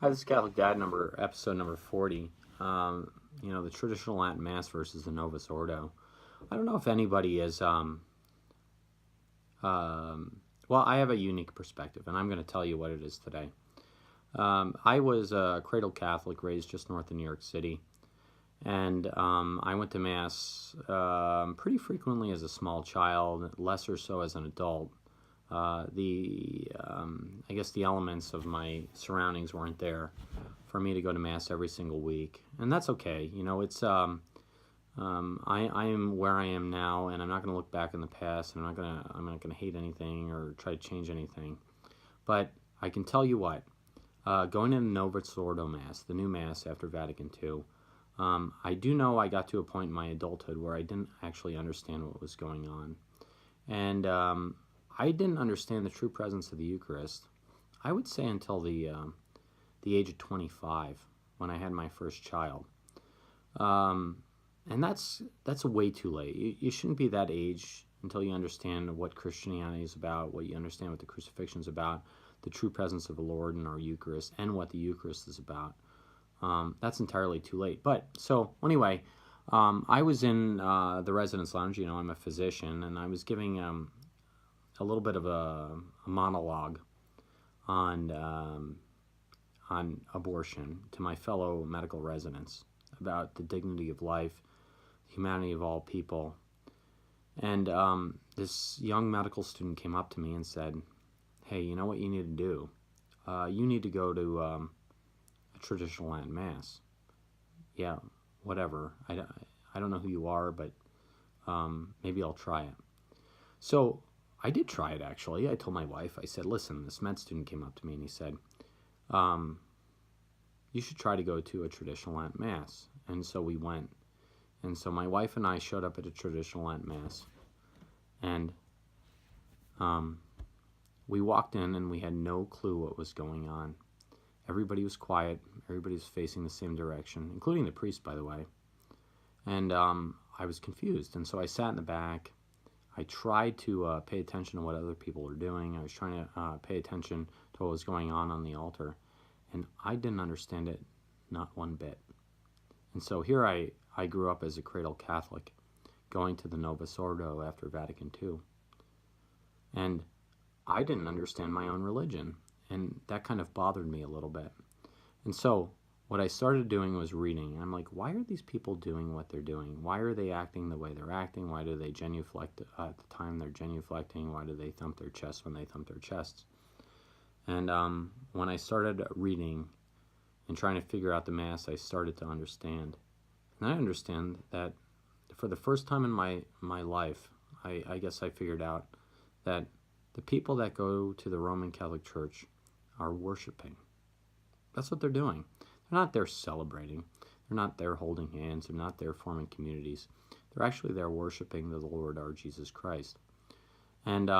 Hi, this is Catholic Dad, episode number 40. The traditional Latin Mass versus the Novus Ordo. I don't know if anybody is, well, I have a unique perspective, and I'm going to tell you what it is today. I was a cradle Catholic raised just north of New York City, and I went to Mass pretty frequently as a small child, less or so as an adult. I guess the elements of my surroundings weren't there for me to go to Mass every single week, and that's okay. I am where I am now, and I'm not going to look back in the past, and I'm not gonna hate anything or try to change anything. But I can tell you what, going to the Novus Ordo Mass, the new Mass after Vatican II, I do know I got to a point in my adulthood where I didn't actually understand what was going on, and I didn't understand the true presence of the Eucharist, I would say, until the age of 25, when I had my first child. And that's way too late. You shouldn't be that age until you understand what Christianity is about, what you understand what the crucifixion is about, the true presence of the Lord in our Eucharist, and what the Eucharist is about. That's entirely too late. But, so, anyway, I was in the residence lounge. I'm a physician, and I was giving a little bit of a monologue on abortion to my fellow medical residents about the dignity of life, humanity of all people. And this young medical student came up to me and said, "Hey, you know what you need to do? You need to go to a traditional Latin Mass." Yeah, whatever. I don't know who you are, but maybe I'll try it. So I did try it, actually. I told my wife, I said, "Listen, this med student came up to me and he said, you should try to go to a traditional Latin Mass." And so we went. And so my wife and I showed up at a traditional Latin Mass. And we walked in and we had no clue what was going on. Everybody was quiet. Everybody was facing the same direction, including the priest, by the way. And I was confused. And so I sat in the back. I tried to pay attention to what other people were doing. I was trying to pay attention to what was going on the altar. And I didn't understand it, not one bit. And so here I grew up as a cradle Catholic, going to the Novus Ordo after Vatican II. And I didn't understand my own religion. And that kind of bothered me a little bit. And so what I started doing was reading. I'm like, why are these people doing what they're doing? Why are they acting the way they're acting? Why do they genuflect at the time they're genuflecting? Why do they thump their chests when they thump their chests? And when I started reading and trying to figure out the Mass, I started to understand. And I understand that for the first time in my life, I guess I figured out that the people that go to the Roman Catholic Church are worshiping. That's what they're doing. They're not there celebrating. They're not there holding hands. They're not there forming communities. They're actually there worshiping the Lord, our Jesus Christ, and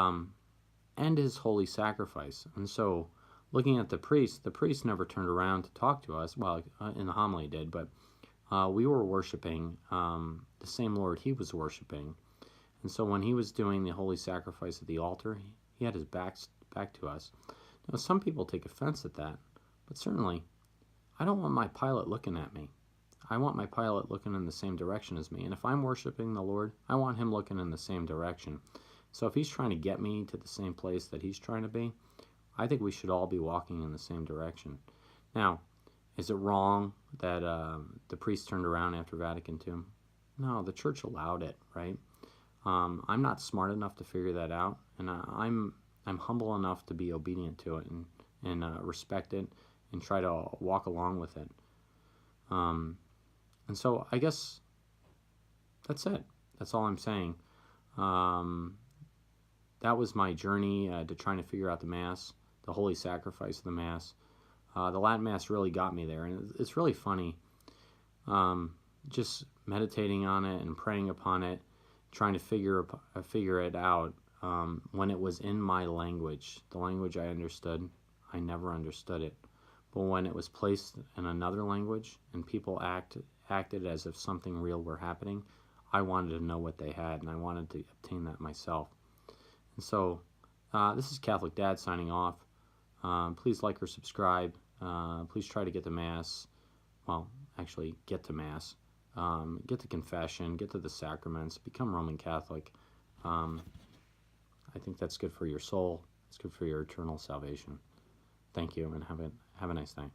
His holy sacrifice. And so, looking at the priest never turned around to talk to us. Well, in the homily he did, but we were worshiping the same Lord he was worshiping. And so when he was doing the holy sacrifice at the altar, he had his back to us. Now, some people take offense at that, but certainly, I don't want my pilot looking at me. I want my pilot looking in the same direction as me. And if I'm worshiping the Lord, I want him looking in the same direction. So if he's trying to get me to the same place that he's trying to be, I think we should all be walking in the same direction. Now, is it wrong that the priest turned around after Vatican II? No, the church allowed it, right? I'm not smart enough to figure that out, and I'm humble enough to be obedient to it and respect it and try to walk along with it. And so I guess that's it. That's all I'm saying. That was my journey to trying to figure out the Mass, the holy sacrifice of the Mass. The Latin Mass really got me there, and it's really funny. Just meditating on it and praying upon it, trying to figure it out. When it was in my language, the language I understood, I never understood it. But when it was placed in another language and people acted as if something real were happening, I wanted to know what they had, and I wanted to obtain that myself. And so this is Catholic Dad signing off. Please like or subscribe. Please try to get to Mass. Well, actually, get to Mass. Get to confession. Get to the sacraments. Become Roman Catholic. I think that's good for your soul. It's good for your eternal salvation. Thank you, and have a nice night.